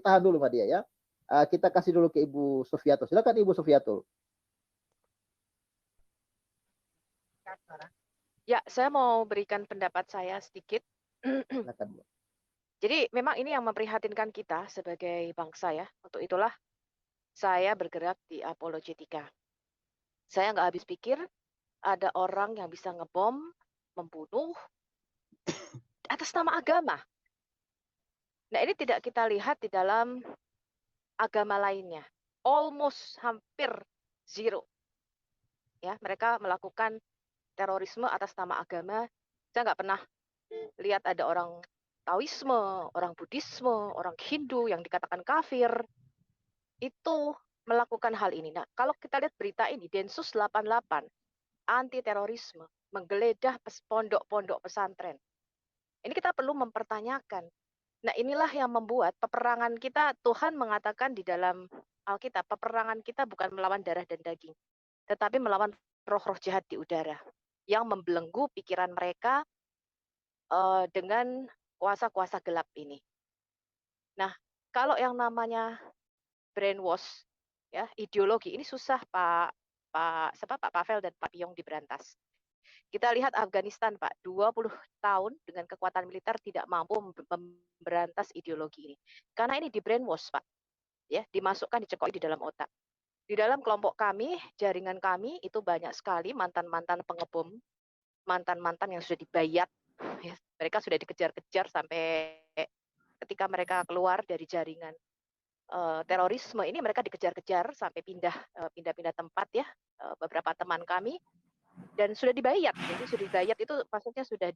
tahan dulu Mbak Dia ya. Kita kasih dulu ke Ibu Sufiatul. Silakan Ibu Sufiatul. Ya, saya mau berikan pendapat saya sedikit. Silakan. Jadi memang ini yang memprihatinkan kita sebagai bangsa ya. Untuk itulah saya bergerak di apologetika. Saya nggak habis pikir ada orang yang bisa ngebom, membunuh atas nama agama. Nah ini tidak kita lihat di dalam agama lainnya. Almost hampir zero. Ya, mereka melakukan terorisme atas nama agama. Saya nggak pernah lihat ada orang Taoisme, orang Buddhisme, orang Hindu yang dikatakan kafir itu melakukan hal ini. Nah, kalau kita lihat berita ini, Densus 88 anti terorisme menggeledah pondok-pondok pesantren. Ini kita perlu mempertanyakan. Nah, inilah yang membuat peperangan kita, Tuhan mengatakan di dalam Alkitab, peperangan kita bukan melawan darah dan daging, tetapi melawan roh-roh jahat di udara yang membelenggu pikiran mereka dengan kuasa-kuasa gelap ini. Nah, kalau yang namanya brainwash, ya ideologi ini susah Pak Pavel dan Pak Piyong diberantas. Kita lihat Afghanistan Pak, 20 tahun dengan kekuatan militer tidak mampu memberantas ideologi ini. Karena ini di brainwash Pak, ya dimasukkan, dicekoi di dalam otak. Di dalam kelompok kami, jaringan kami itu banyak sekali mantan-mantan pengebom, mantan-mantan yang sudah dibayat, ya, mereka sudah dikejar-kejar sampai ketika mereka keluar dari jaringan terorisme ini, mereka dikejar-kejar sampai pindah-pindah tempat ya, beberapa teman kami, dan sudah dibayat. Jadi sudah dibayat itu maksudnya sudah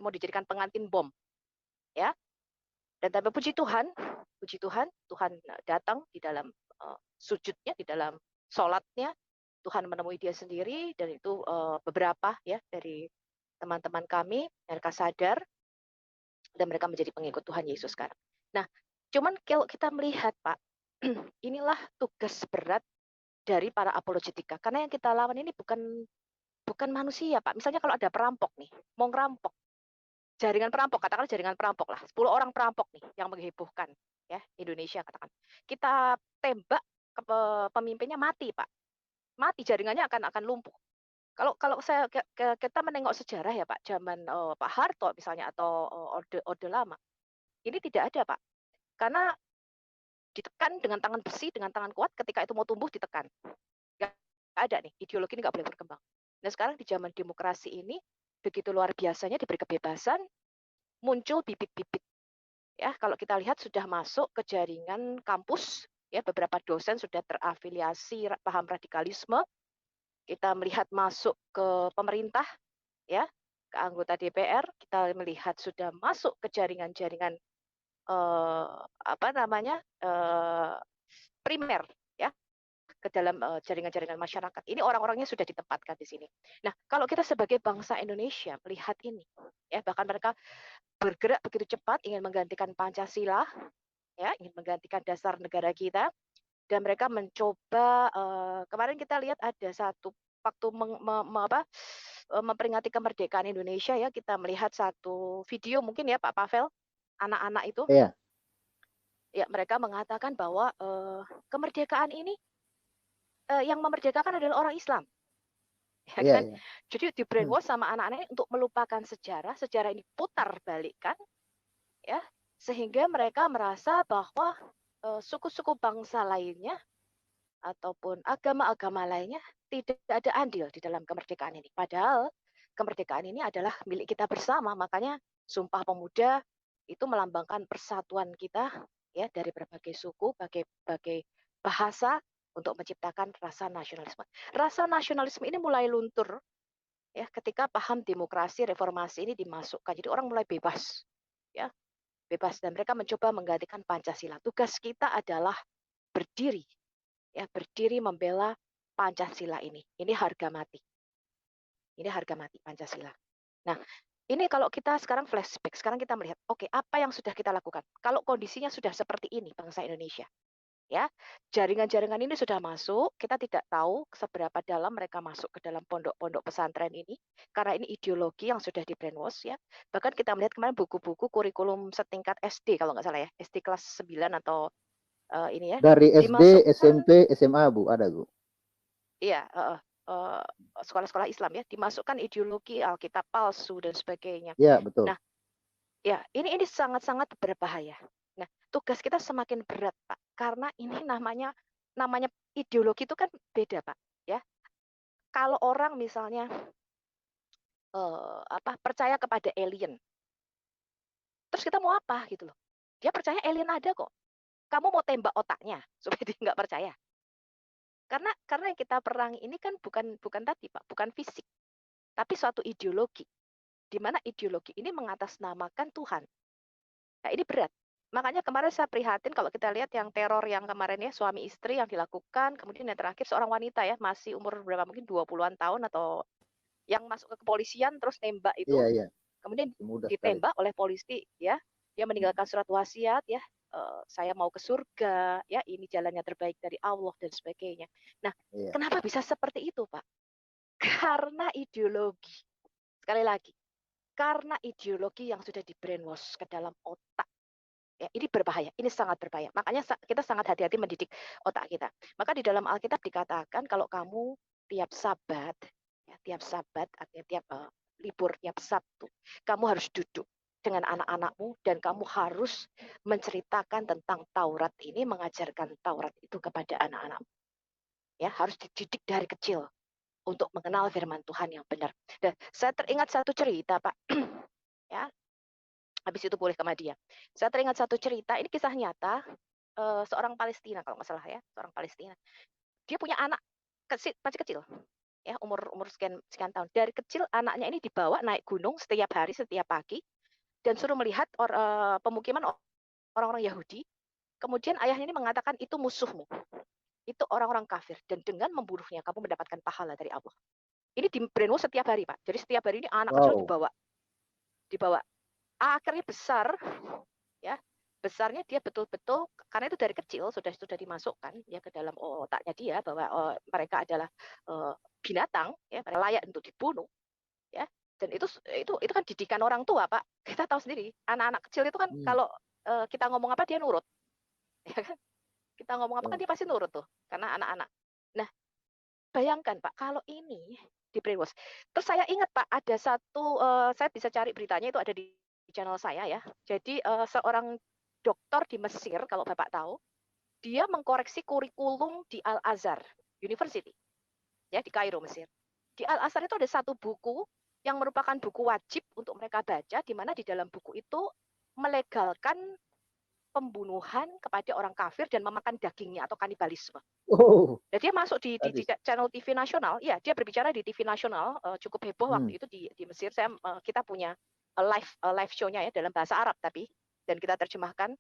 mau dijadikan pengantin bom, ya. Dan tapi puji Tuhan, Tuhan datang di dalam sujudnya, di dalam sholatnya, Tuhan menemui dia sendiri, dan itu beberapa ya dari teman-teman kami mereka sadar dan mereka menjadi pengikut Tuhan Yesus sekarang. Nah, cuman kalau kita melihat Pak, inilah tugas berat dari para apologetika. Karena yang kita lawan ini bukan manusia Pak. Misalnya kalau ada perampok nih, mau ngerampok, jaringan perampok, katakanlah jaringan perampok lah, 10 orang perampok nih yang menghebohkan ya Indonesia katakan. Kita tembak ke pemimpinnya, mati Pak. Mati, jaringannya akan lumpuh. Kalau kita menengok sejarah ya Pak, zaman Pak Harto misalnya atau orde lama, ini tidak ada Pak. Karena ditekan dengan tangan besi, dengan tangan kuat, ketika itu mau tumbuh ditekan. Nggak ada nih, ideologi ini nggak boleh berkembang. Nah sekarang di zaman demokrasi ini, begitu luar biasanya diberi kebebasan, muncul bibit-bibit. Ya, kalau kita lihat sudah masuk ke jaringan kampus, ya beberapa dosen sudah terafiliasi paham radikalisme. Kita melihat masuk ke pemerintah, ya, ke anggota DPR, kita melihat sudah masuk ke jaringan-jaringan primer ya, ke dalam jaringan-jaringan masyarakat. Ini orang-orangnya sudah ditempatkan di sini. Nah, kalau kita sebagai bangsa Indonesia melihat ini, ya bahkan mereka bergerak begitu cepat ingin menggantikan Pancasila, ya ingin menggantikan dasar negara kita, dan mereka mencoba kemarin kita lihat ada satu waktu memperingati kemerdekaan Indonesia ya, kita melihat satu video mungkin ya Pak Pavel, anak-anak itu, ya mereka mengatakan bahwa kemerdekaan ini yang memerdekakan adalah orang Islam, ya kan? Jadi di brainwash sama anak-anak ini untuk melupakan sejarah ini putar balikkan, ya sehingga mereka merasa bahwa suku-suku bangsa lainnya ataupun agama-agama lainnya tidak ada andil di dalam kemerdekaan ini. Padahal kemerdekaan ini adalah milik kita bersama. Makanya Sumpah Pemuda itu melambangkan persatuan kita ya dari berbagai suku, berbagai bahasa untuk menciptakan rasa nasionalisme. Rasa nasionalisme ini mulai luntur ya ketika paham demokrasi reformasi ini dimasukkan. Jadi orang mulai bebas ya. Bebas, dan mereka mencoba menggantikan Pancasila. Tugas kita adalah berdiri ya, berdiri membela Pancasila ini. Ini harga mati. Ini harga mati Pancasila. Nah, ini kalau kita sekarang flashback, sekarang kita melihat, oke, apa yang sudah kita lakukan? Kalau kondisinya sudah seperti ini bangsa Indonesia. Ya, jaringan-jaringan ini sudah masuk, kita tidak tahu seberapa dalam mereka masuk ke dalam pondok-pondok pesantren ini, karena ini ideologi yang sudah di brainwash ya. Bahkan kita melihat kemarin buku-buku kurikulum setingkat SD kalau nggak salah ya, SD kelas 9 atau ini ya, Dari SD, dimasukkan, SMP, SMA, Bu, ada, Bu. iya, sekolah-sekolah Islam ya, dimasukkan ideologi Alkitab palsu dan sebagainya. Ya, betul. Nah, ya, ini sangat-sangat berbahaya. Nah, tugas kita semakin berat, Pak, karena ini namanya ideologi itu kan beda, Pak, ya. Kalau orang misalnya percaya kepada alien, terus kita mau apa gitu loh. Dia percaya alien ada kok. Kamu mau tembak otaknya supaya dia nggak percaya. Karena yang kita perangi ini kan bukan tadi, Pak, bukan fisik, tapi suatu ideologi. Di mana ideologi ini mengatasnamakan Tuhan. Nah, ini berat. Makanya kemarin saya prihatin kalau kita lihat yang teror yang kemarin ya, suami istri yang dilakukan, kemudian yang terakhir seorang wanita ya, masih umur berapa mungkin 20-an tahun atau yang masuk ke kepolisian terus nembak itu, Iya, iya. kemudian Mudah sekali. ditembak oleh polisi ya. Dia meninggalkan surat wasiat ya, saya mau ke surga, ya ini jalannya terbaik dari Allah dan sebagainya. Nah, Iya. kenapa bisa seperti itu, Pak? Karena ideologi. Sekali lagi, karena ideologi yang sudah di brainwash ke dalam otak. Ya, ini berbahaya, ini sangat berbahaya. Makanya kita sangat hati-hati mendidik otak kita. Maka di dalam Alkitab dikatakan kalau kamu tiap Sabat, ya, tiap Sabat artinya tiap libur, tiap Sabtu, kamu harus duduk dengan anak-anakmu dan kamu harus menceritakan tentang Taurat ini, mengajarkan Taurat itu kepada anak-anak. Ya, harus dididik dari kecil untuk mengenal firman Tuhan yang benar. Dan saya teringat satu cerita, Pak. Ya, habis itu boleh ke Madia. Saya teringat satu cerita, ini kisah nyata, seorang Palestina kalau nggak salah ya, seorang Palestina. Dia punya anak kecil, masih kecil, ya umur sekian sekian tahun. Dari kecil anaknya ini dibawa naik gunung setiap hari, setiap pagi, dan suruh melihat pemukiman orang-orang Yahudi. Kemudian ayahnya ini mengatakan itu musuhmu, itu orang-orang kafir, dan dengan membunuhnya kamu mendapatkan pahala dari Allah. Ini di brainwash setiap hari, Pak. Jadi setiap hari ini anak kecil Wow. dibawa. Akhirnya besar, ya besarnya dia betul-betul karena itu dari kecil sudah dimasukkan ya ke dalam otaknya dia bahwa mereka adalah binatang ya, mereka layak untuk dibunuh ya, dan itu kan didikan orang tua, Pak. Kita tahu sendiri anak-anak kecil itu kan Hmm. kalau kita ngomong apa dia nurut ya kan, kita ngomong apa kan Ya. dia pasti nurut tuh karena anak-anak. Nah, bayangkan Pak kalau ini di brainwash. Terus saya ingat Pak ada satu, saya bisa cari beritanya itu ada di channel saya ya. Jadi seorang doktor di Mesir kalau Bapak tahu, dia mengkoreksi kurikulum di Al-Azhar University ya di Kairo, Mesir. Di Al-Azhar itu ada satu buku yang merupakan buku wajib untuk mereka baca, di mana di dalam buku itu melegalkan pembunuhan kepada orang kafir dan memakan dagingnya atau kanibalisme. Oh, Dan dia masuk di sadis. channel TV nasional, ya dia berbicara di TV nasional, cukup heboh Hmm. waktu itu di Mesir. Kita punya live show-nya ya dalam bahasa Arab tapi, dan kita terjemahkan.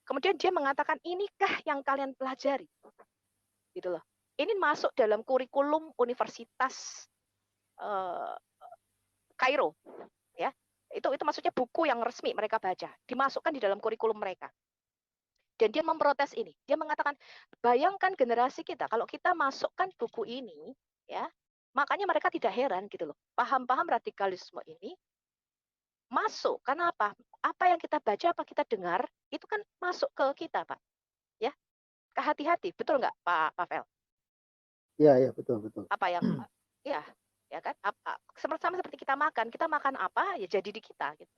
Kemudian dia mengatakan inikah yang kalian pelajari, gitu loh. Ini masuk dalam kurikulum Universitas Kairo, ya. Itu maksudnya buku yang resmi mereka baca, dimasukkan di dalam kurikulum mereka. Dan dia memprotes ini. Dia mengatakan, bayangkan generasi kita, kalau kita masukkan buku ini, ya, makanya mereka tidak heran gitu loh. Paham-paham radikalisme ini masuk. Karena apa? Apa yang kita baca, apa kita dengar, itu kan masuk ke kita, Pak. Ya, hati-hati, betul nggak, Pak Pavel? Iya, iya, betul, betul. Apa yang, ya, ya kan? Sama seperti kita makan apa, ya jadi di kita. Gitu.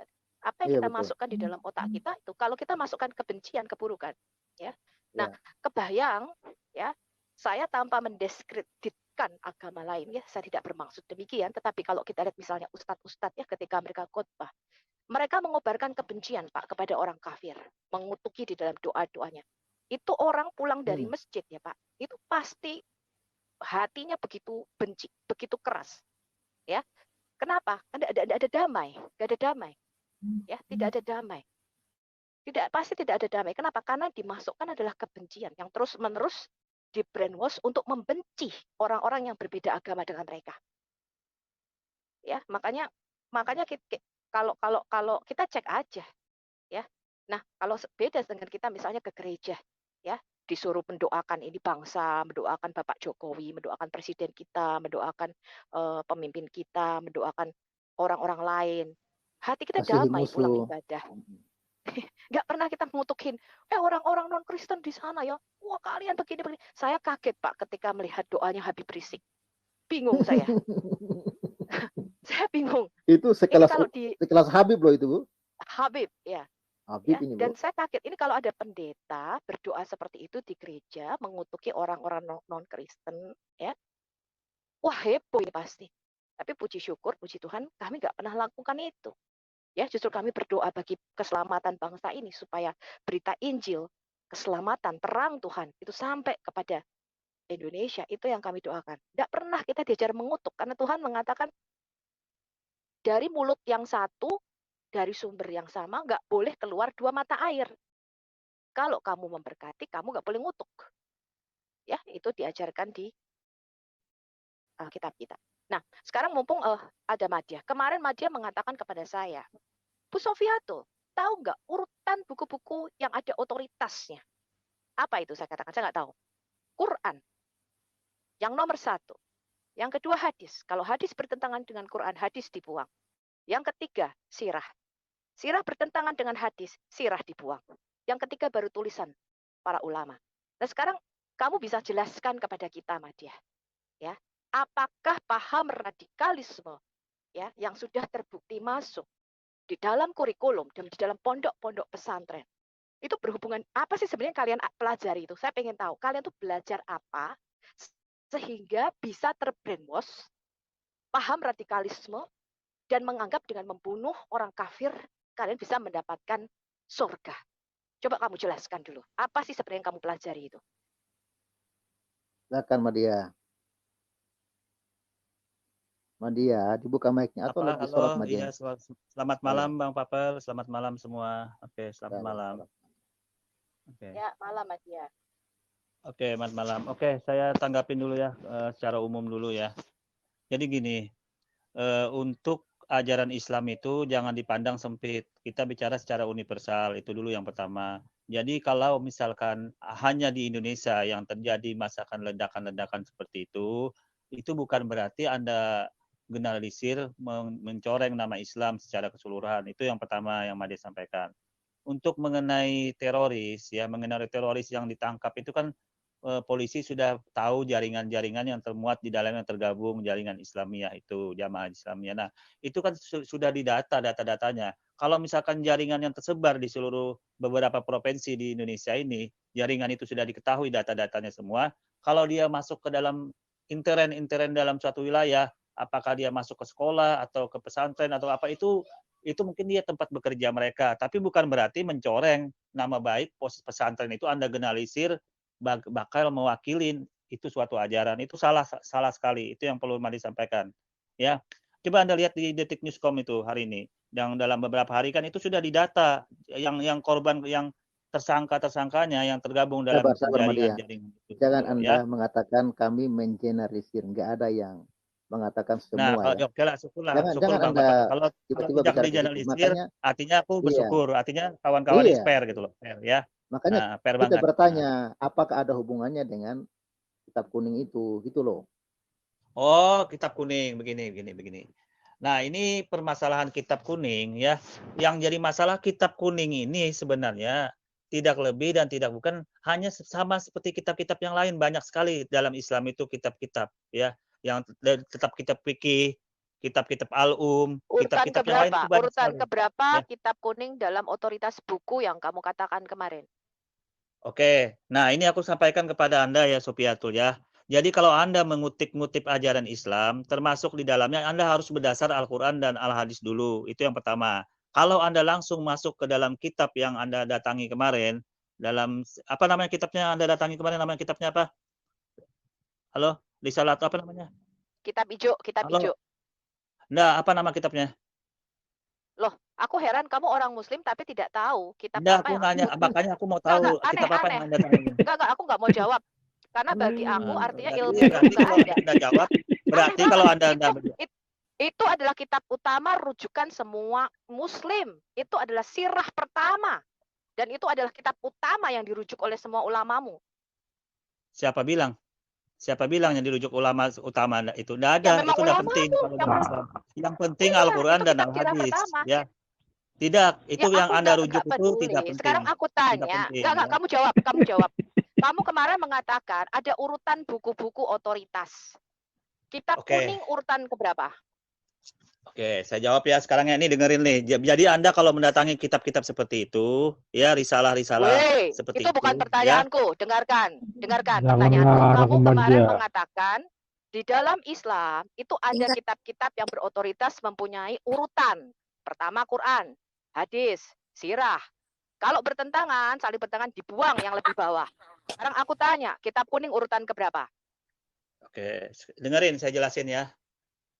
Apa yang Iya, kita betul. masukkan di dalam otak kita itu, kalau kita masukkan kebencian, keburukan, ya. Nah, Ya. kebayang, ya, saya tanpa mendiskreditkan agama lain, ya, saya tidak bermaksud demikian. Tetapi kalau kita lihat misalnya ustadz-ustadz ya, ketika mereka khotbah, mereka mengobarkan kebencian, Pak, kepada orang kafir, mengutuki di dalam doa-doanya. Itu orang pulang dari Hmm. masjid ya, Pak, itu pasti hatinya begitu benci, begitu keras, ya. Kenapa? Karena ada damai, nggak ada damai, ya, tidak ada damai. Pasti tidak ada damai. Kenapa? Karena dimasukkan adalah kebencian yang terus-menerus di brainwash untuk membenci orang-orang yang berbeda agama dengan mereka. Ya, makanya kalau kita cek aja, ya. Nah, kalau beda dengan kita misalnya ke gereja, ya. disuruh mendoakan ini bangsa, mendoakan Bapak Jokowi, mendoakan presiden kita, mendoakan pemimpin kita, mendoakan orang-orang lain. Hati kita Kasihi damai pulang musuh. ibadah. Nggak pernah kita ngutukin, orang-orang non-Kristen di sana ya, wah kalian begini-begini. Saya kaget Pak ketika melihat doanya Habib Rizik. Bingung saya. Saya bingung. Itu Ini kalau di sekelas Habib loh itu, Bu. Habib, ya. Habib Ya, ini, dan Bu. saya kaget ini kalau ada pendeta berdoa seperti itu di gereja mengutuki orang-orang non-Kristen, ya. Wah, heboh ini pasti. Tapi puji syukur, puji Tuhan, kami nggak pernah lakukan itu. Ya, justru kami berdoa bagi keselamatan bangsa ini supaya berita Injil, keselamatan, terang Tuhan itu sampai kepada Indonesia. Itu yang kami doakan. Tidak pernah kita diajar mengutuk karena Tuhan mengatakan dari mulut yang satu, dari sumber yang sama, nggak boleh keluar dua mata air. Kalau kamu memberkati, kamu nggak boleh ngutuk. Ya, itu diajarkan di kitab kita. Nah, sekarang mumpung ada Madya. Kemarin Madya mengatakan kepada saya, Bu Sofiatul, tahu nggak urutan buku-buku yang ada otoritasnya? Apa itu? Saya katakan, saya nggak tahu. Quran, yang nomor 1. Yang kedua hadis. Kalau hadis bertentangan dengan Quran, hadis dibuang. Yang ketiga, sirah. Sirah bertentangan dengan hadis, sirah dibuang. Yang ketiga baru tulisan para ulama. Nah sekarang kamu bisa jelaskan kepada kita, Madya, ya, apakah paham radikalisme ya yang sudah terbukti masuk di dalam kurikulum dan di dalam pondok-pondok pesantren itu berhubungan apa sih sebenarnya kalian pelajari itu? Saya pengen tahu kalian tuh belajar apa sehingga bisa terbrainwash, paham radikalisme dan menganggap dengan membunuh orang kafir kalian bisa mendapatkan surga. Coba kamu jelaskan dulu. Apa sih sebenarnya yang kamu pelajari itu? Silakan Madia. Madia, dibuka mic-nya atau lagi sholat Halo, Madia? iya, selamat malam Bang Papel, selamat malam semua. Oke, selamat malam. Oke. Ya, malam Madia. Oke, selamat malam. Oke, saya tanggapin dulu ya, secara umum dulu ya. Jadi gini, untuk ajaran Islam itu jangan dipandang sempit. Kita bicara secara universal, itu dulu yang pertama. Jadi kalau misalkan hanya di Indonesia yang terjadi masakan ledakan-ledakan seperti itu bukan berarti Anda generalisir mencoreng nama Islam secara keseluruhan. Itu yang pertama yang Made sampaikan. Untuk mengenai teroris yang ditangkap itu kan polisi sudah tahu jaringan-jaringan yang termuat di dalamnya tergabung jaringan Islamiyah itu, Jamaah Islamiyah. Nah, itu kan sudah didata data-datanya. Kalau misalkan jaringan yang tersebar di seluruh beberapa provinsi di Indonesia ini, jaringan itu sudah diketahui data-datanya semua. Kalau dia masuk ke dalam intern dalam suatu wilayah, apakah dia masuk ke sekolah atau ke pesantren atau apa itu mungkin dia tempat bekerja mereka, tapi bukan berarti mencoreng nama baik pesantren itu Anda generalisir bakal mewakilin itu suatu ajaran. Itu salah sekali. Itu yang perlu disampaikan. Ya. Coba Anda lihat di Detik Newscom itu hari ini. Yang dalam beberapa hari kan itu sudah didata yang korban yang tersangkanya yang tergabung dalam Sabar Madia. jaringan itu. Jangan Gitu, Anda ya. mengatakan kami mengeneralisir. Nggak ada yang mengatakan Nah, semua ya. oke lah, syukur Jangan Bang Anda Bapak. Kalau tiba-tiba tidak bicara begitu. digeneralisir, Makanya artinya aku iya, bersyukur. Artinya kawan-kawan ini iya. fair gitu loh, fair ya. Makanya Nah, fair kita banget. bertanya, apakah ada hubungannya dengan kitab kuning itu, gitu loh. Oh, kitab kuning begini. Nah, ini permasalahan kitab kuning ya. Yang jadi masalah kitab kuning ini sebenarnya tidak lebih dan tidak bukan hanya sama seperti kitab-kitab yang lain, banyak sekali dalam Islam itu kitab-kitab ya, yang tetap kitab fikih, kitab-kitab al-um, Urutan kitab-kitab yang lain keberapa? itu banyak Urutan sekali. keberapa Ya. kitab kuning dalam otoritas buku yang kamu katakan kemarin? Oke, nah ini aku sampaikan kepada Anda ya Sofiatul ya. Jadi kalau Anda mengutip-ngutip ajaran Islam, termasuk di dalamnya Anda harus berdasar Al-Quran dan Al-Hadis dulu. Itu yang pertama. Kalau Anda langsung masuk ke dalam kitab yang Anda datangi kemarin, dalam apa namanya kitabnya Anda datangi kemarin, namanya kitabnya apa? Halo, Risalah apa namanya? Kitab hijau, kitab Halo. hijau. Nah, apa nama kitabnya? Loh, aku heran kamu orang Muslim tapi tidak tahu kitab Nggak, apa aku yang nanya, makanya aku mau tahu kitab apa yang Anda datangi. Enggak, aku nggak mau jawab. Karena bagi aku artinya ilmu itu Berarti nggak kalau ada. Anda jawab, berarti Aneh kalau banget. Anda Itu adalah kitab utama rujukan semua Muslim. Itu adalah sirah pertama. Dan itu adalah kitab utama yang dirujuk oleh semua ulamamu. Siapa bilang? Siapa bilang yang dirujuk ulama utama itu? Tidak Ya ada, memang itu tidak ulama penting tuh kalau yang dalam Islam. Yang penting iya, Al-Quran itu dan penafsiran Al-Hadis, pertama. ya. Tidak, itu Ya yang aku Anda nggak rujuk itu peduli. tidak penting. Sekarang aku Tidak tanya, penting, nggak ya. kamu jawab, kamu jawab. Kamu kemarin mengatakan ada urutan buku-buku otoritas. Kitab Oke. kuning urutan keberapa? Oke, saya jawab ya sekarang ya, ini dengerin nih. Jadi Anda kalau mendatangi kitab-kitab seperti itu, ya risalah-risalah Woi, seperti itu bukan ya. pertanyaanku. Dengarkan, dengarkan Jangan pertanyaanku. ngarang Kamu sama kemarin dia. mengatakan di dalam Islam itu ada Tingkat. kitab-kitab yang berotoritas mempunyai urutan. Pertama Quran, hadis, sirah. Kalau bertentangan, saling bertentangan dibuang yang lebih bawah. Sekarang aku tanya, kitab kuning urutan keberapa? Oke, dengerin saya jelasin ya.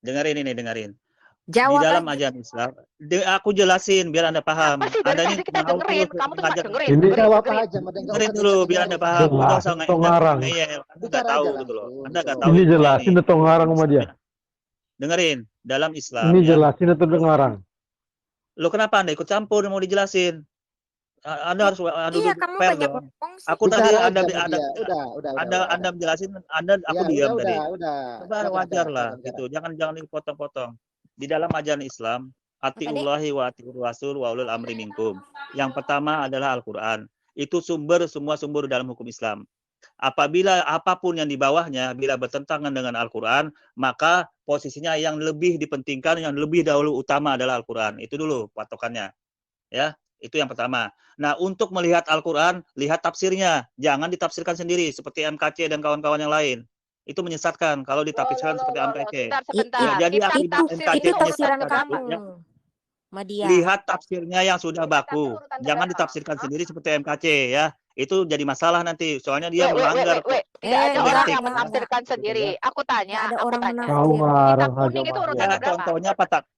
Dengerin ini, dengerin. Di Jawab dalam aja. ajaran Islam, aku jelasin biar Anda paham. Apa sih dari Anda ini tadi kita mau dengerin? terus Kamu tuh cuma mengajak. dengerin, Ini dengerin, Jawab dengerin. aja, Madeng. Nggak Dengerin usah dulu biar Anda paham. Nggak Jelas, usah atau ngarang. ngeyel. Anda nggak Bicara tahu aja gitu loh. langsung. Anda nggak Oh. tahu Ini ini. jelasin atau ngarang sama dia? Dengerin, dalam Islam Ini ya. jelasin atau ngarang? Lo kenapa Anda ikut campur mau dijelasin? Anda harus Iya, duduk kamu fair banyak dong. ngomong sih. Aku tadi Bicara Anda aja sama dia. Udah. Anda menjelasin, aku Ya, diam tadi. udah. Coba wajar lah gitu. Jangan dipotong-potong. Di dalam ajaran Islam, atiullahi wa atiur rasul wa ulul amri minkum. Yang pertama adalah Al-Qur'an. Itu semua sumber dalam hukum Islam. Apabila apapun yang di bawahnya bila bertentangan dengan Al-Qur'an, maka posisinya yang lebih dipentingkan, yang lebih dahulu utama adalah Al-Qur'an. Itu dulu patokannya. Ya, itu yang pertama. Nah, untuk melihat Al-Qur'an, lihat tafsirnya. Jangan ditafsirkan sendiri seperti MKC dan kawan-kawan yang lain. Itu menyesatkan kalau ditafsirkan seperti MKC. Sebentar. Ya, jadi Kitab akibat tafsir MKC Itu itu urutan tafsiran menyesatkan. keberapa? kamu, Madia. Lihat tafsirnya yang sudah baku. urutan Jangan keberapa? ditafsirkan sendiri seperti MKC ya. Itu jadi masalah nanti. Soalnya dia melanggar. Tidak ada orang etik. yang menafsirkan sendiri. Aku tanya, Nggak ada aku orang tanya. Kau menafsir. ngarang Kitab aja kuning itu sama urutan dia. Ya, keberapa? contohnya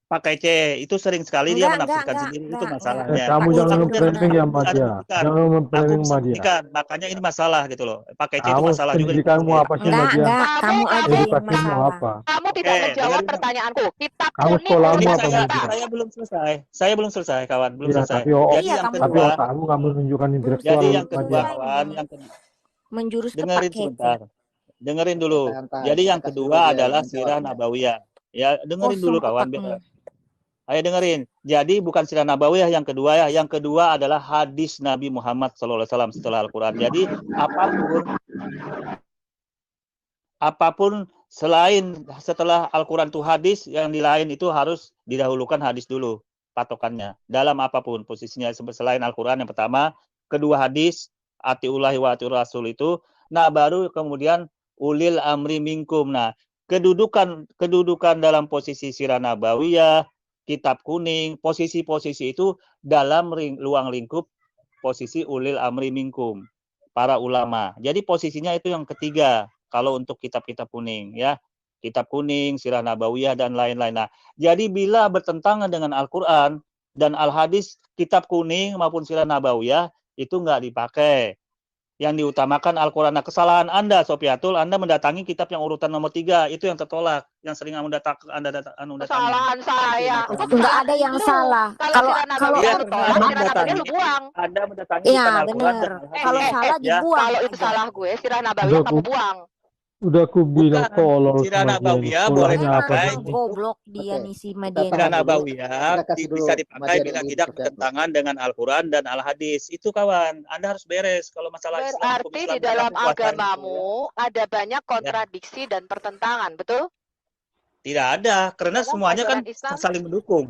pakai C. Itu sering sekali dia menafsirkan sendiri. Itu masalahnya. Kamu Pakai jangan C nge-planning ya sama Ada dia. buktikan. Jangan Aku nge-planning bisa sama dia. buktikan. Makanya ini masalah gitu loh. Pakai C itu Kamu masalah juga. pendidikanmu apa sih sama dia? Enggak, kamu aja yang Edukasimu masalah. apa? Kamu tidak Oke, menjawab dengerin. pertanyaanku. Kitab Kamu kuning sekolahmu urutan apa keberapa? media? Saya belum selesai, kawan. Belum Iya, selesai. tapi Jadi yang kamu tapi kedua, otakmu nggak menunjukkan intelektual jadi yang sama kedua, dia. kawan, yang kedua. Menjurus ke Dengerin paket. sebentar. Dengerin dulu. Tahan. Jadi Kita yang kasih kedua dulu dia adalah menjawab. sirah nabawiyah. Ya, dengerin dulu Kosong kawan. otakmu. Ayo dengerin. Jadi bukan sirah nabawiyah yang kedua ya. Yang kedua adalah hadis Nabi Muhammad SAW setelah Al-Qur'an. Jadi apapun selain setelah Al-Qur'an itu hadis, yang di lain itu harus didahulukan hadis dulu patokannya. Dalam apapun posisinya selain Al-Qur'an yang pertama, kedua hadis, atiullahi wa atiur rasul itu. Nah, baru kemudian ulil amri minkum. Nah, kedudukan dalam posisi sirah nabawiyah, kitab kuning, posisi-posisi itu dalam luang lingkup posisi ulil amri minkum, para ulama. Jadi posisinya itu yang ketiga kalau untuk kitab-kitab kuning ya. Kitab kuning, sirah nabawiyah dan lain-lain. Nah, jadi bila bertentangan dengan Al-Qur'an dan Al-Hadis, kitab kuning maupun sirah nabawiyah itu nggak dipakai. Yang diutamakan Al-Qur'an. Nah, kesalahan Anda, Sofiatul, Anda mendatangi kitab yang urutan nomor 3, itu yang tertolak, yang sering Anda datangi. Kesalahan saya. Enggak ada yang salah. Kalau Kalau sirah nabawiyah Anda sirah nabawiyah lu buang. Anda mendatangi Iya, bukan Al-Qur'an benar. dan Al-Hadis. Kalau salah Ya. dibuang. Kalau itu aja. salah gue, sirah nabawiyah kamu buang. Udah aku bilang Bukan. tolol Sirah sama dia. nabawiyah boleh Sekolahnya apa dipakai. sih? Goblok dia Oke. nih si Kita Madian. Sirah tahan dulu. nabawiyah Kita kasih dulu bisa dipakai Madian bila ini tidak Sofiatul. bertentangan dengan Al-Qur'an dan Al-Hadis. Itu kawan, Anda harus beres kalau masalah Islam. hukum Berarti Islam di dalam kamu kuasain agamamu ada banyak kontradiksi dan pertentangan, betul? Tidak ada, karena Dalam semuanya kan ajaran Islam? saling mendukung.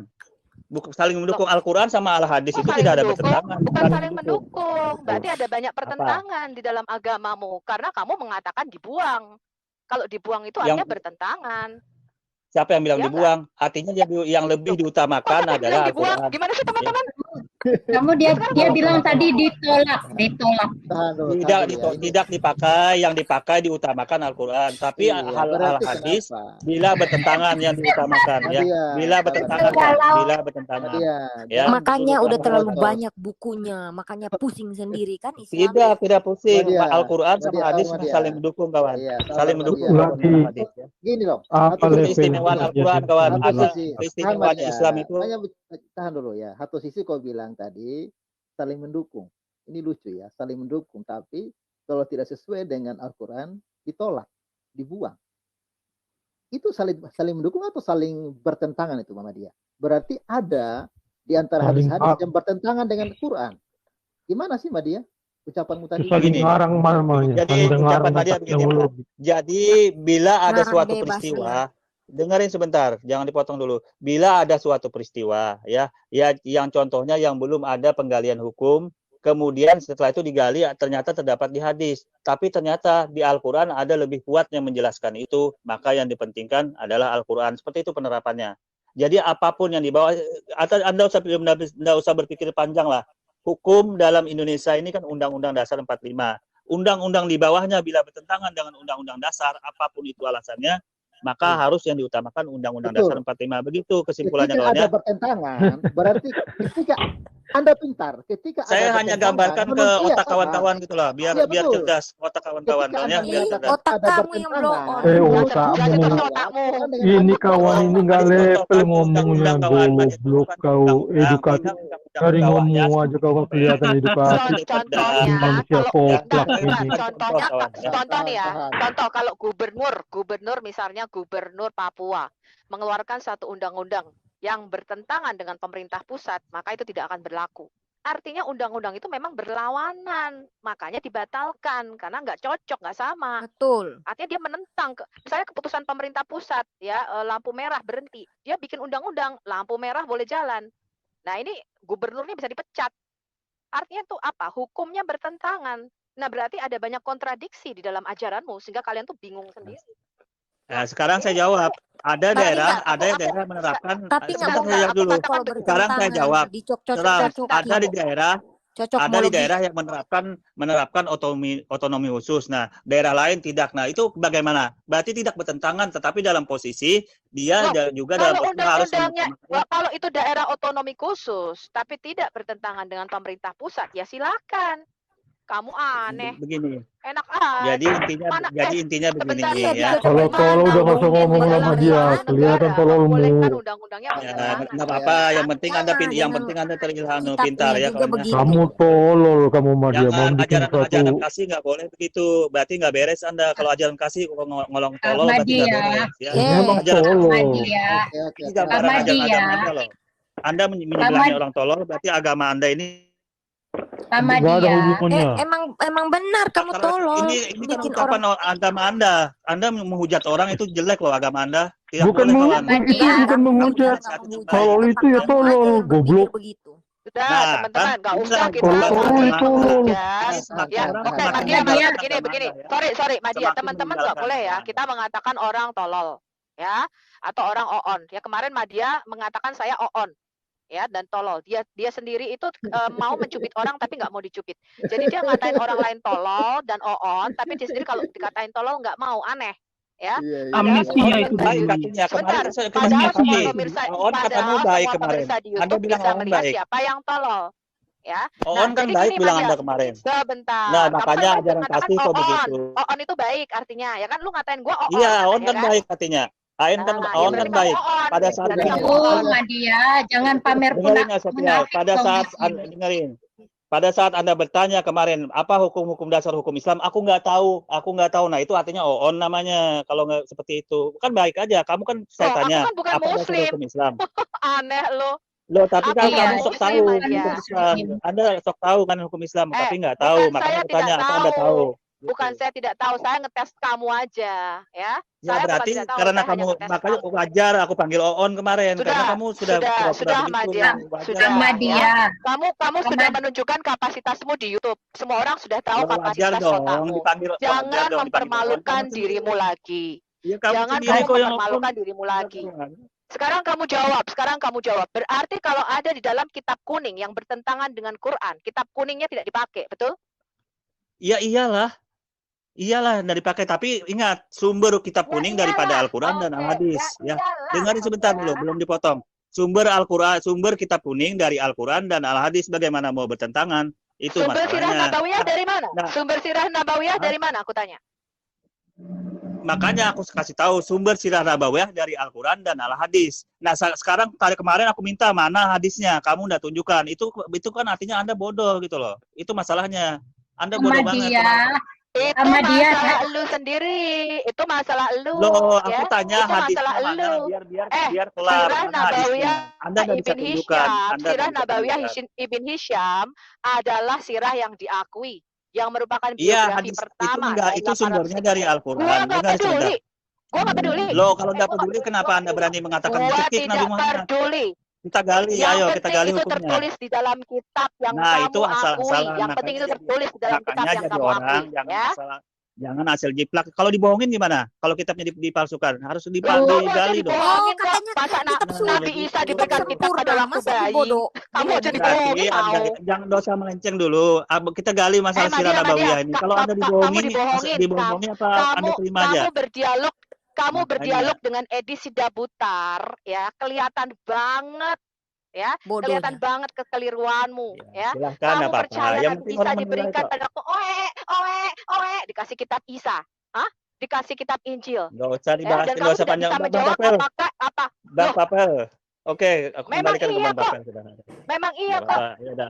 Saling mendukung Al-Qur'an sama Al-Hadis Kok itu saling tidak ada mendukung? bertentangan. Bukan saling mendukung. Berarti ada banyak Apa? pertentangan di dalam agamamu karena kamu mengatakan dibuang. Kalau dibuang itu Yang- artinya bertentangan. Siapa yang bilang Iya dibuang? Artinya yang lebih diutamakan Kok adalah dibuang? Al-Qur'an. Gimana sih teman-teman? Kamu dia bilang tadi ditolak. Tahan dulu. Tidak dipakai, yang dipakai diutamakan Al-Qur'an. Tapi Iya, hal berarti Al-Hadis kenapa? bila bertentangan yang diutamakan ya. Madian, Bila bertentangan, bila bertentangan. Madian, Ya. jangan Makanya dulu udah kamu terlalu kotor. banyak bukunya, makanya pusing sendiri kan Islam. Tidak pusing. Madian, Al-Qur'an sama Madian, hadis Madian. saling mendukung kawan. Iya, Saling sabar, mendukung Madian. kawan dengan hadis ya. Gini loh. Apa Satu Itu level keistimewaan dia Al-Qur'an jadi? kawan. Satu Ada sisi, keistimewaannya tahan, Islam Madian. itu. Hanya tahan dulu ya. Satu sisi kau bilang tadi saling mendukung. Ini lucu ya, saling mendukung. Tapi kalau tidak sesuai dengan Al-Quran, ditolak, dibuang. Itu saling mendukung atau saling bertentangan itu, Mama Dia? Berarti ada di antara Saling hadis-hadis yang bertentangan dengan Quran. Gimana sih, Mama Dia? Ucapanmu tadi. saling Begini. ngarang namanya. Jadi Saling ucapan ngarang tadi tak begini, teologi. Jadi bila ada Ngarang suatu bebas peristiwa, dengerin sebentar, jangan dipotong dulu. Bila ada suatu peristiwa, ya yang contohnya yang belum ada penggalian hukum, kemudian setelah itu digali ternyata terdapat di hadis, tapi ternyata di Al-Quran ada lebih kuat yang menjelaskan itu, maka yang dipentingkan adalah Al-Quran. Seperti itu penerapannya. Jadi apapun yang dibawa, atau Anda nggak usah berpikir panjang lah. Hukum dalam Indonesia ini kan Undang-Undang Dasar 45. Undang-undang di bawahnya bila bertentangan dengan Undang-Undang Dasar, apapun itu alasannya, maka harus yang diutamakan Undang-Undang Dasar 45. Begitu kesimpulannya, Ketika kawan ada ya. bertentangan, berarti ketika Anda pintar, ketika Saya ada hanya bertentangan, gambarkan ke manusia otak sama. kawan-kawan gitu lah, biar Iya, biar betul. cerdas otak kawan-kawan, Ketika kawan ya. Anda Biar melihat cerdas. Otak ada kamu yang blow on. bertentangan, Otakmu. Jangan otakmu. Ini kawan ini nggak Tadi level contohkan ngomongnya, undang-undang kawan, goblok kau, edukatif. Dari ngomong aja kau nggak kelihatan edukatif. Contohnya, Manusia kalau koplak bentar, ini. contohnya, kawan, ya. contoh nih ya, Tahan. contoh kalau gubernur misalnya gubernur Papua mengeluarkan satu undang-undang yang bertentangan dengan pemerintah pusat, maka itu tidak akan berlaku. Artinya undang-undang itu memang berlawanan, makanya dibatalkan karena nggak cocok, nggak sama. Betul. Artinya dia menentang, misalnya keputusan pemerintah pusat, ya lampu merah berhenti, dia bikin undang-undang lampu merah boleh jalan. Nah ini gubernurnya bisa dipecat. Artinya tuh apa? Hukumnya bertentangan. Nah berarti ada banyak kontradiksi di dalam ajaranmu sehingga kalian tuh bingung sendiri. Nah, sekarang saya jawab. Ada Tapi daerah, nggak- ada daerah menerapkan. Tapi nggak Sebentar mau saya jawab dulu. kalau Sekarang saya jawab. dicocok-cocokin. Ada di daerah, Cocok ada di daerah yang menerapkan otonomi khusus. Nah, daerah lain tidak. Nah, itu bagaimana? Berarti tidak bertentangan, tetapi dalam posisi dia Loh, juga dalam kalau posisi harus undang-undangnya, kalau itu daerah otonomi khusus, tapi tidak bertentangan dengan pemerintah pusat, ya silakan. Kamu aneh, begini. enak aja. Jadi intinya begini sebentar, ya. Kalau tolol udah nggak usah ngomong sama dia, kelihatan tololmu. Membolehkan undang-undangnya Ya, bertentangan. nggak apa-apa. Yang penting Anda Jangan pintar ya. juga Kawan, ya. begitu. Kamu tolol kamu sama dia, mau Jangan bikin ajaran suatu. kasih nggak boleh begitu. Berarti nggak beres Anda. Kalau ajaran kasih ngolong tolol berarti nggak Ahmadiyah. beres. Ya. Memang Ajaran tolol. Ahmadiyah. Oke. ini gambaran ajaran Ahmadiyah. agama Anda loh. Anda menyebelahnya orang tolol, berarti agama Anda ini. Nggak ada Ahmadiyah. hubungannya. Emang benar kamu tolol. Ini kan Bikin ucapan agama Anda. Anda menghujat orang itu jelek loh agama Anda. Tidak Bukan boleh, kawan. bukan menghujat. Tolol itu ya tolol, goblok. Begitu. Sudah, Nah, teman-teman, kan, nggak usah kan, kita tolol itu. Ya, oke, Madia, begini. Sorry, Madia, Semakin teman-teman nggak meninggalkan boleh ya. agama. Kita mengatakan orang tolol, ya, atau orang oon. Ya kemarin Madia mengatakan saya oon, ya, dan tolol. Dia sendiri itu mau mencubit orang tapi nggak mau dicubit. Jadi dia ngatain orang lain tolol dan oon, tapi dia sendiri kalau dikatain tolol nggak mau, aneh. Ya, Iya, iya. Amnesia itu Baik dulu. katanya sebentar. kemarin saya Padahal semua kasih. pemirsa, Oon katanya baik kemarin. di Anda YouTube bilang bisa Oon melihat baik. siapa yang tolol. Ya. Oon kan jadi baik gini, bilang Madia. Anda kemarin. Sebentar. Nah, Kamu makanya kan ajaran mengatakan kasih kok begitu. Oon itu baik artinya. Ya kan lu ngatain gua oon. Iya, Oon ya kan baik katanya. Oon kan Nah, Oon ya kan berarti baik. kamu oon. Pada saat Berarti dia kamu Oh, oon. Madia, jangan pamer dengerin ya Sophia. munafik Pada kau saat di sini. dengerin. Pada saat Anda bertanya kemarin, apa hukum-hukum dasar hukum Islam? Aku nggak tahu. Nah itu artinya oon namanya. Kalau nggak seperti itu, kan baik aja. Kamu kan saya Aku tanya, kan bukan apa dasar Muslim. hukum Islam? Aneh lu. Loh, tapi Aku kan Iya, kamu bukan sok Muslim, tahu Madia. hukum Islam. Anda sok tahu kan hukum Islam, tapi nggak tahu. bukan Makanya saya aku tanya, tidak apa Anda tahu. tahu? Bukan saya tidak tahu, saya ngetes kamu aja, ya. Ya Saya berarti bukan tidak tahu, karena saya hanya kamu ngetes makanya kamu. wajar aku panggil Oon kemarin Sudah, karena kamu sudah sudah, begitu. Madia. Wajar. Sudah. Ahmadiyah. Kamu sudah menunjukkan kapasitasmu di YouTube. Semua orang sudah tahu Ya, wajar kapasitas dong otakmu. dipanggil. wajar Jangan dong dipanggil Oon. mempermalukan Kamu dirimu lagi. Ya, kamu Jangan sendiri kamu kok yang mempermalukan dirimu lagi. Sekarang kamu jawab. Berarti kalau ada di dalam kitab kuning yang bertentangan dengan Quran, kitab kuningnya tidak dipakai, betul? Ya iyalah nggak dipakai. Tapi ingat sumber kitab kuning daripada Al-Quran dan Al-Hadis. Ya, dengarin sebentar dulu, belum dipotong. Sumber Al-Quran, sumber kitab kuning dari Al-Quran dan Al-Hadis. Bagaimana mau bertentangan? Itu Sumber sirah masalahnya. nabawiyah dari mana? Nah. Sumber sirah nabawiyah dari mana? Aku tanya. Makanya aku kasih tahu sumber sirah nabawiyah dari Al-Quran dan Al-Hadis. Nah, sekarang kemarin aku minta mana hadisnya, kamu udah tunjukkan. Itu kan artinya Anda bodoh gitu loh. Itu masalahnya. Anda bodoh banget. Ahmadiyah. Itu Sama dia, masalah lu sendiri. Itu masalah lu. Loh, aku ya. tanya Itu hadisnya masalah mana? lu. Biar kelar Sirah mana hadisnya. Nabawiyah Anda nggak bisa Ibn tunjukkan. Hisham, Anda Sirah nggak bisa Nabawiyah tunjukkan. Ibn Hisham adalah sirah yang diakui, yang merupakan Iya, biografi hadis itu pertama enggak, dalam itu sumbernya dari Gua Al-Quran. nggak Dengar sebentar. peduli. Gua nggak peduli. Loh, kalau nggak Gua peduli, kenapa Anda berani mengatakan Gua cekik Nabi tidak Muhammad? peduli. Kita gali, Yang ayo kita penting gali itu hukumnya. tertulis di dalam kitab yang Nah, kamu itu asal-asalan. akui. Yang penting itu tertulis di dalam kitab Makanya yang jadi kamu orang, akui. jangan Ya. jangan hasil jiplak. Kalau dibohongin gimana? Kalau kitabnya dipalsukan, harus Loh, digali dong. dibohongin kok. katanya Masa kitab Nabi Isa diberikan kitab pada sempurna, waktu masa bayi. dibodoh. Kamu aja Berarti dibohongin Anda tahu. jangan dosa melenceng dulu. Kita gali masalah sirah Madia, Nabawiyah ini. Kalau Anda kamu dibohongin, dibohongin. apa Anda terima aja? Kamu Makanya. berdialog dengan Edi Sidabutar, ya, kelihatan banget, ya, Bodohnya. kelihatan banget kekeliruanmu, ya. Silahkan, Kamu nggak apa-apa. percaya Yang Nabi penting Isa orang menilai diberikan kok. padaku, dikasih kitab Isa, dikasih kitab Injil. Nggak usah Ya, dibahas, dan nggak kamu usah tidak panjang. bisa Bang menjawab Papel, apakah apa. Bang Loh, Papel. Oke, aku memang kembalikan ke iya Bang kok. Papel. Sudah. Memang iya Nggak kok. apa, ya udah.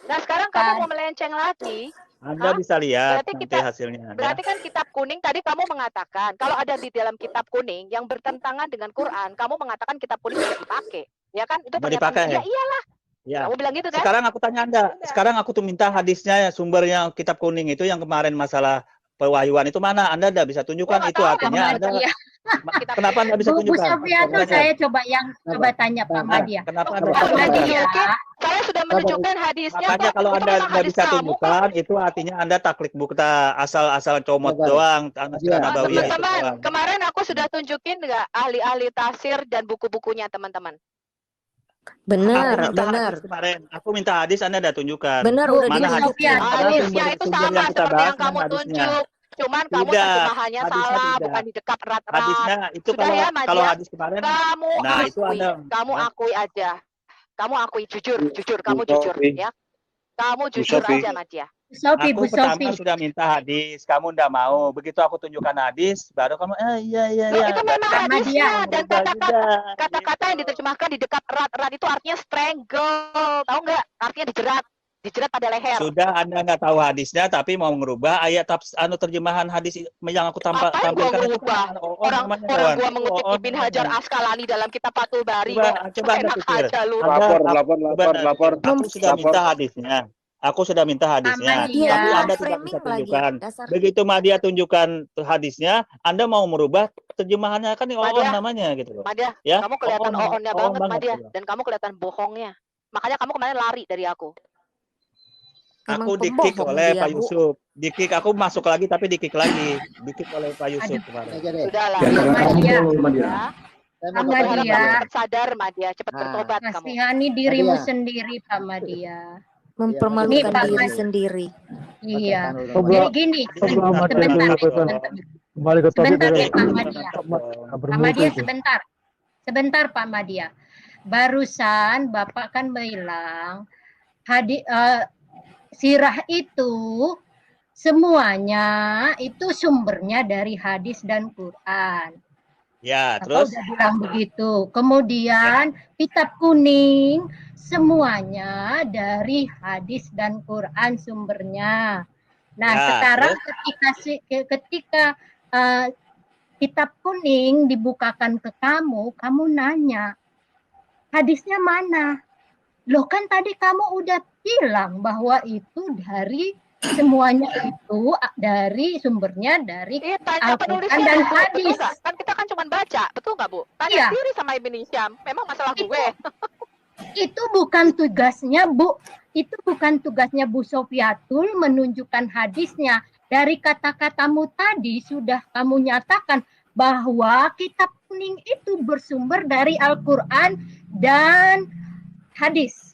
Nah, sekarang kamu mau melenceng lagi. Anda bisa lihat Berarti nanti hasilnya. Berarti kan kitab kuning tadi kamu mengatakan kalau ada di dalam kitab kuning yang bertentangan dengan Quran, kamu mengatakan kitab kuning tidak dipakai. Ya kan? Itu Nggak pernyataan. dipakai. Ya iyalah. Ya. Kamu bilang gitu kan? Sekarang aku tanya Anda. Sekarang aku tuh minta hadisnya, sumbernya kitab kuning itu yang kemarin masalah pewahyuan itu mana? Anda tidak bisa tunjukkan. Gua nggak Itu tahu, artinya Pak Anda Madia. kenapa Anda bisa Bu tunjukkan? Sofiatul, saya coba tanya Pak Madia. Kenapa Anda Pak bisa tunjukkan? Madia, Saya sudah menunjukkan hadisnya. Makanya kok. kalau Itu Anda memang nggak hadis bisa kamu, tunjukkan, itu artinya Anda taklik bukta, asal comot doang, Iya. Nabawiyah itu Teman-teman, doang. kemarin aku sudah tunjukin nggak ahli-ahli tafsir dan buku-bukunya teman-teman. Benar, Aku minta benar. hadis kemarin. Aku minta hadis, Anda udah tunjukkan. Benar, Bu, udah Mana Bu hadisnya? Sofian. Padahal Hadisnya itu sumber sama yang kita seperti bahas yang kamu hadisnya. tunjuk. Cuman kamu Tidak, terjemahannya hadisnya salah, tidak. bukan di dekat erat-erat. Hadisnya itu Sudah ya, Madia? kalau hadis kemarin, Kamu nah itu akui, Anda kamu ya. akui aja. Kamu akui jujur, kamu Bu jujur, Sofi. ya. Kamu Bu jujur Sofi. aja, Madia. Bu Aku pertama Sofi. sudah minta hadis, kamu ndak mau. Begitu aku tunjukkan hadis, baru kamu iya. Loh, itu memang Pak hadisnya Madia. dan kata-kata yang diterjemahkan di dekat erat-erat itu artinya strangle. Tahu nggak? Artinya dijerat pada leher. Sudah Anda nggak tahu hadisnya, tapi mau merubah ayat terjemahan hadis yang aku Apa yang gua tampilkan itu merubah? kan Orang gua mengutip Ibn Hajar Asqalani dalam kitab Fathul Bari. Coba Anda Enak pikir. aja lu. Lapor. Aku sudah minta hadisnya. Aku sudah minta hadisnya, Iya. tapi Anda tidak Framing bisa lagi, tunjukkan. dasar. Begitu Madia tunjukkan hadisnya, Anda mau merubah terjemahannya kan Madia. namanya gitu loh. Madia, Ya, kamu kelihatan oon oonnya oon banget, Madia, gitu loh. dan kamu kelihatan bohongnya. Makanya kamu kemarin lari dari aku. Emang Aku di-kick pembohong oleh dia, Pak Bu. Yusuf. Di-kick, aku masuk lagi tapi di-kick lagi. Di-kick oleh Pak Yusuf kemarin. Aja deh. Sudahlah. Madia. Ya. Saya Pak mau Saya katakan Madia. cepat sadar, Madia, cepat Ah. bertobat kamu. Kasihani dirimu Madia. sendiri, Pak Madia. Mempermalukan Ini, Pak diri Mas. sendiri. Iya. Katakan Jadi gini, Sebelum Mas sebentar, dulu, sebentar. Kembali ke topik Sebentar dari ya, Pak Madia. Pak Madia, sebentar Pak Madia. Barusan Bapak kan bilang sirah itu semuanya itu sumbernya dari hadis dan Quran. Ya, Bapak terus udah bilang begitu. Kemudian kitab kuning semuanya dari hadis dan Quran sumbernya. Nah, Ya, sekarang ketika kitab kuning dibukakan ke kamu nanya, hadisnya mana? Loh kan tadi kamu udah bilang bahwa itu dari semuanya itu dari sumbernya dari Iya, tanya Al-Quran penulisnya dan Bu, hadis. betul nggak? Kan kita kan cuma baca, betul nggak Bu? Tanya Iya. sendiri sama Ibn Hisham. Memang masalah gue. Itu bukan tugasnya Bu. Itu bukan tugasnya Bu Sofiatul menunjukkan hadisnya. Dari kata-katamu tadi sudah kamu nyatakan bahwa kitab kuning itu bersumber dari Al-Quran dan hadis.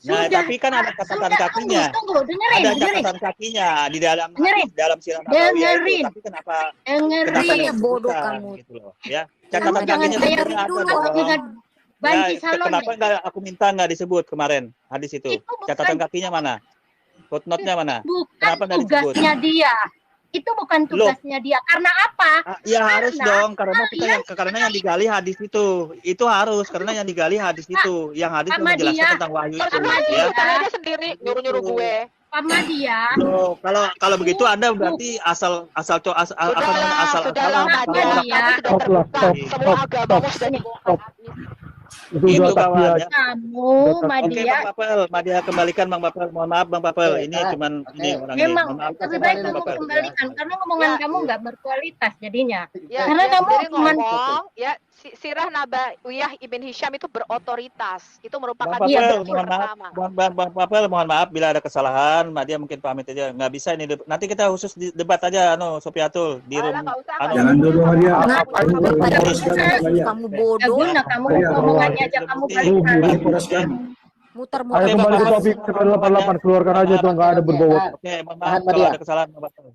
Nah, tapi kan ada catatan kakinya. Tunggu, dengerin. Ada catatan kakinya di dalam Dengerin. dalam sirah Nabawiyah itu. Dengerin. Tapi kenapa Dengerin. nggak Bodoh disebutkan, kamu. gitu loh. Ya, catatan Jangan kakinya kayak sebenarnya ada dulu, dong. dengan banci Ya, salon. kenapa nggak aku minta nggak disebut kemarin hadis itu? Itu bukan- Catatan kakinya mana? Footnote-nya mana? Bukan Kenapa nggak disebut? tugasnya dia. Itu bukan tugasnya dia. Karena apa? Ya harus Karena dong, karena yang digali hadis itu harus karena yang digali hadis itu, yang hadis yang sama menjelaskan dia. tentang wahyu itu, Terserah Sama ya. dia. urusan aja sendiri, nyuruh-nyuruh gue. Pak Madia. So, kalau begitu Anda berarti asal Sudahlah, Madia. Kamu sudah terbuka. Semua agamamu sudah dibongkar. Itu Itu udah takbir. kawan ya. Kamu, Oke, Madia. Bang Papel, Madia kembalikan Bang Papel. Mohon maaf Bang Papel, ini cuman ini orang ini. Memang Mohon maaf. lebih baik Bang kamu Papel. kembalikan karena omongan kamu nggak berkualitas jadinya. Ya, Karena kamu jadi cuman ngomong ya Sirah Nabawiyah Ibn Hisham itu berotoritas. Itu merupakan Bang Iya, Papel, betul. mohon maaf. Bang Papel, mohon maaf bila ada kesalahan. Madia mungkin pamit aja. Nggak bisa ini. Nanti kita khusus debat aja, Sofiatul di room. Jangan dulu Madia. Kamu bodoh. Ya guna kamu omongannya aja kamu balikan. Muter-muter. Ayo kembali ke topik 88, keluarkan aja tuh, nggak ada berbobot. Oke, mohon maaf kalau ada kesalahan Bang Papel.